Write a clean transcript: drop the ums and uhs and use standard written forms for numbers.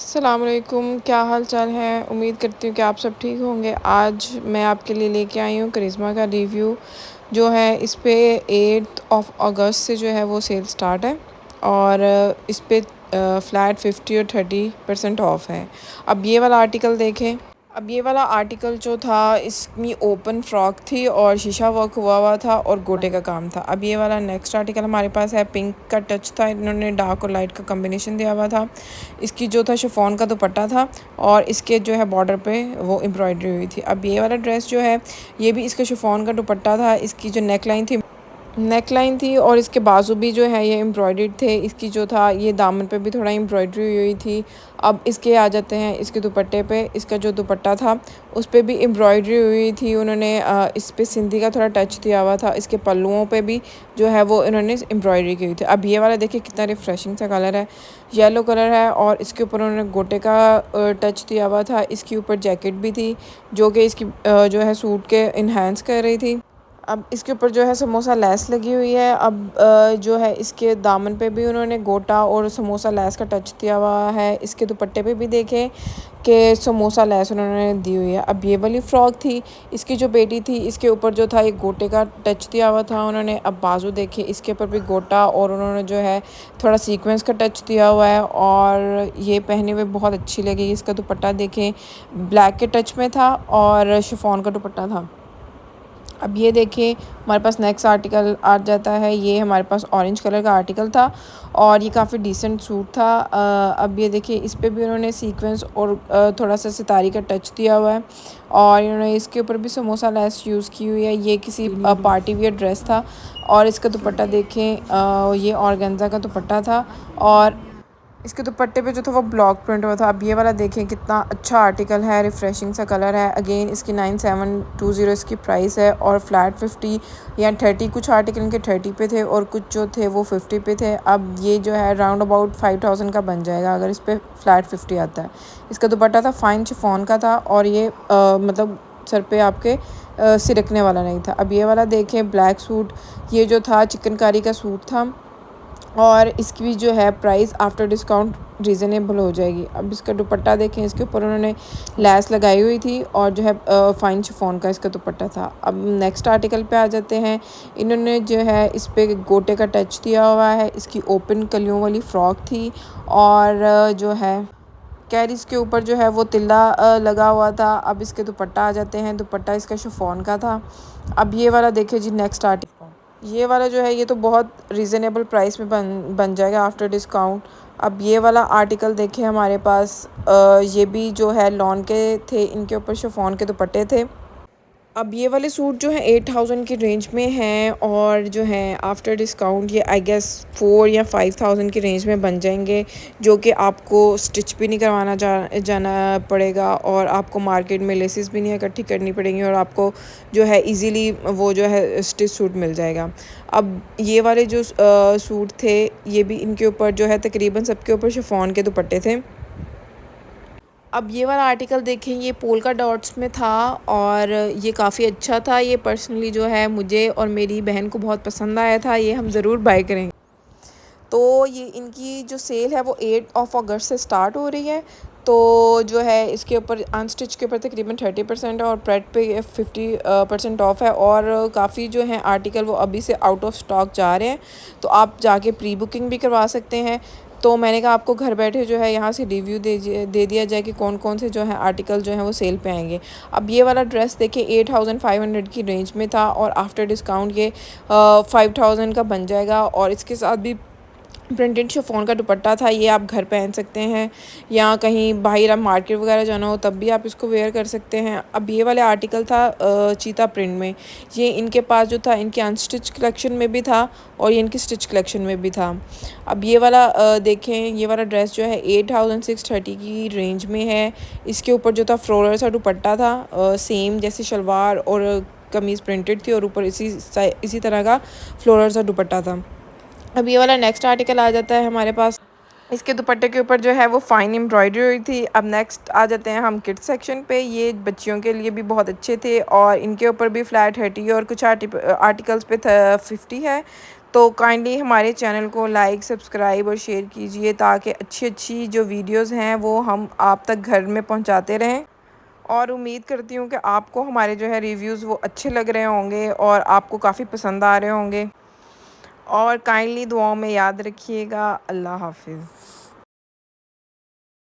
अस्सलाम वालेकुम, क्या हाल चाल है। उम्मीद करती हूँ कि आप सब ठीक होंगे। आज मैं आपके लिए लेके आई हूँ करिश्मा का रिव्यू जो है। इस पे 8 अगस्त से जो है वो सेल स्टार्ट है और इस पे फ्लैट 50 और 30% ऑफ है। अब ये वाला आर्टिकल देखें। अब ये वाला आर्टिकल जो था इसमें ओपन फ्रॉक थी और शीशा वर्क हुआ था और गोटे का काम था। अब ये वाला नेक्स्ट आर्टिकल हमारे पास है। पिंक का टच था, इन्होंने डार्क और लाइट का कॉम्बिनेशन दिया हुआ था। इसकी जो था शिफॉन का दुपट्टा था और इसके जो है बॉर्डर पे वो एम्ब्रॉयडरी हुई थी। अब ये वाला ड्रेस जो है ये भी इसका शिफॉन का दुपट्टा था। इसकी जो नेक लाइन थी और इसके बाजू भी जो है ये एम्ब्रॉयडर्ड थे। इसकी जो था ये दामन पे भी थोड़ा एम्ब्रॉयडरी हुई थी। अब इसके आ जाते हैं इसके दुपट्टे पे। इसका जो दुपट्टा था उस पे भी एम्ब्रॉयडरी हुई थी। उन्होंने इस पे सिंधी का थोड़ा टच दिया हुआ था। इसके पल्लुओं पे भी जो है वो इन्होंने एम्ब्रॉयडरी की हुई थी। अब ये वाला देखिए कितना रिफ्रेशिंग सा कलर है, येलो कलर है और इसके ऊपर उन्होंने गोटे का टच दिया हुआ था। इसके ऊपर जैकेट भी थी जो कि इसकी जो है सूट के इन्हेंस कर रही थी। अब इसके ऊपर जो है समोसा लेस लगी हुई है। अब जो है इसके दामन पे भी उन्होंने गोटा और समोसा लेस का टच दिया हुआ है। इसके दुपट्टे पे भी देखें कि समोसा लेस उन्होंने दी हुई है। अब ये वाली फ़्रॉक थी, इसकी जो बेटी थी इसके ऊपर जो था एक गोटे का टच दिया हुआ था उन्होंने। अब बाजू देखे इसके ऊपर भी गोटा और उन्होंने जो है थोड़ा सीक्वेंस का टच दिया हुआ है और ये पहने हुए बहुत अच्छी लगी। इसका दुपट्टा देखें ब्लैक के टच में था और शिफॉन का दुपट्टा था। अब ये देखिए हमारे पास नेक्स्ट आर्टिकल आ जाता है। ये हमारे पास ऑरेंज कलर का आर्टिकल था और ये काफ़ी डिसेंट सूट था। अब ये देखिए इस पे भी उन्होंने सीक्वेंस और थोड़ा सा सितारी का टच दिया हुआ है और इन्होंने इसके ऊपर भी समोसा लेस यूज़ की हुई है। ये किसी पार्टी वियर ड्रेस था और इसका दुपट्टा देखें ये ऑर्गेन्जा का दुपट्टा था और इसके दुपट्टे पे जो था वो ब्लॉक प्रिंट हुआ था। अब ये वाला देखें कितना अच्छा आर्टिकल है, रिफ़्रेशिंग सा कलर है। अगेन इसकी 9720 इसकी प्राइस है और फ्लैट 50 या 30, कुछ आर्टिकल इनके 30 पे थे और कुछ जो थे वो 50 पे थे। अब ये जो है राउंड अबाउट 5000 का बन जाएगा अगर इस पर फ्लैट 50 आता है। इसका दुपट्टा था फाइन शिफॉन का था और ये मतलब सर पे आपके सिरकने वाला नहीं था। अब ये वाला देखें ब्लैक सूट, ये जो था चिकनकारी का सूट था और इसकी भी जो है प्राइस आफ्टर डिस्काउंट रीज़नेबल हो जाएगी। अब इसका दुपट्टा देखें, इसके ऊपर उन्होंने लैस लगाई हुई थी और जो है फाइन शिफॉन का इसका दुपट्टा था। अब नेक्स्ट आर्टिकल पे आ जाते हैं। इन्होंने जो है इस पे गोटे का टच दिया हुआ है। इसकी ओपन कलियों वाली फ़्रॉक थी और जो है कैरीज के ऊपर जो है वो तिल्ला लगा हुआ था। अब इसके दुपट्टा आ जाते हैं। दुपट्टा इसका शिफॉन का था। अब ये वाला देखिए जी नेक्स्ट आर्टिकल, ये वाला जो है ये तो बहुत रीज़नेबल प्राइस में बन जाएगा आफ्टर डिस्काउंट। अब ये वाला आर्टिकल देखें हमारे पास ये भी जो है लॉन के थे, इनके ऊपर शिफॉन के दुपट्टे थे। अब ये वाले सूट जो है 8000 की रेंज में हैं और जो है आफ्टर डिस्काउंट ये आई गेस 4 या 5000 की रेंज में बन जाएंगे, जो कि आपको स्टिच भी नहीं करवाना जाना पड़ेगा और आपको मार्केट में लेसेस भी नहीं इकट्ठी करनी पड़ेंगी और आपको जो है इजीली वो जो है स्टिच सूट मिल जाएगा। अब ये वाले जो सूट थे ये भी इनके ऊपर जो है तकरीबन सबके ऊपर शिफॉन के दुपट्टे थे। अब ये वाला आर्टिकल देखें, ये पोल्का डॉट्स में था और ये काफ़ी अच्छा था। ये पर्सनली जो है मुझे और मेरी बहन को बहुत पसंद आया था, ये हम ज़रूर बाय करेंगे। तो ये इनकी जो सेल है वो 8 अगस्त से स्टार्ट हो रही है। तो जो है इसके ऊपर अनस्टिच के ऊपर तकरीबन 30% और प्रेट पे 50% ऑफ है और काफ़ी जो है आर्टिकल वो अभी से आउट ऑफ स्टॉक जा रहे हैं, तो आप जाके प्री बुकिंग भी करवा सकते हैं। तो मैंने कहा आपको घर बैठे जो है यहाँ से रिव्यू दे दिया जाए कि कौन कौन से जो है आर्टिकल जो हैं वो सेल पे आएंगे। अब ये वाला ड्रेस देखिए 8500 की रेंज में था और आफ्टर डिस्काउंट ये 5000 का बन जाएगा और इसके साथ भी प्रिंटेड शिफॉन का दुपट्टा था। ये आप घर पहन सकते हैं या कहीं बाहर आप मार्केट वगैरह जाना हो तब भी आप इसको वेयर कर सकते हैं। अब ये वाले आर्टिकल था चीता प्रिंट में, ये इनके पास जो था इनके अनस्टिच कलेक्शन में भी था और ये इनकी स्टिच कलेक्शन में भी था। अब ये वाला देखें, ये वाला ड्रेस जो है 8630 की रेंज में है। इसके ऊपर जो था फ्लोरल सा दुपट्टा था, सेम जैसे शलवार और कमीज़ प्रिंटेड थी और ऊपर इसी तरह का फ्लोरल सा दुपट्टा था। अब ये वाला नेक्स्ट आर्टिकल आ जाता है हमारे पास। इसके दुपट्टे के ऊपर जो है वो फाइन एम्ब्रॉयडरी हुई थी। अब नेक्स्ट आ जाते हैं हम किड्स सेक्शन पे। ये बच्चियों के लिए भी बहुत अच्छे थे और इनके ऊपर भी फ्लैट 30 और कुछ आर्टिकल्स पे 50 है। तो काइंडली हमारे चैनल को लाइक, सब्सक्राइब और शेयर कीजिए ताकि अच्छी जो वीडियोस हैं वो हम आप तक घर में पहुंचाते रहें। और उम्मीद करती हूँ कि आपको हमारे जो है रिव्यूज़ वो अच्छे लग रहे होंगे और आपको काफ़ी पसंद आ रहे होंगे। और काइंडली दुआओं में याद रखिएगा। अल्लाह हाफ़िज़।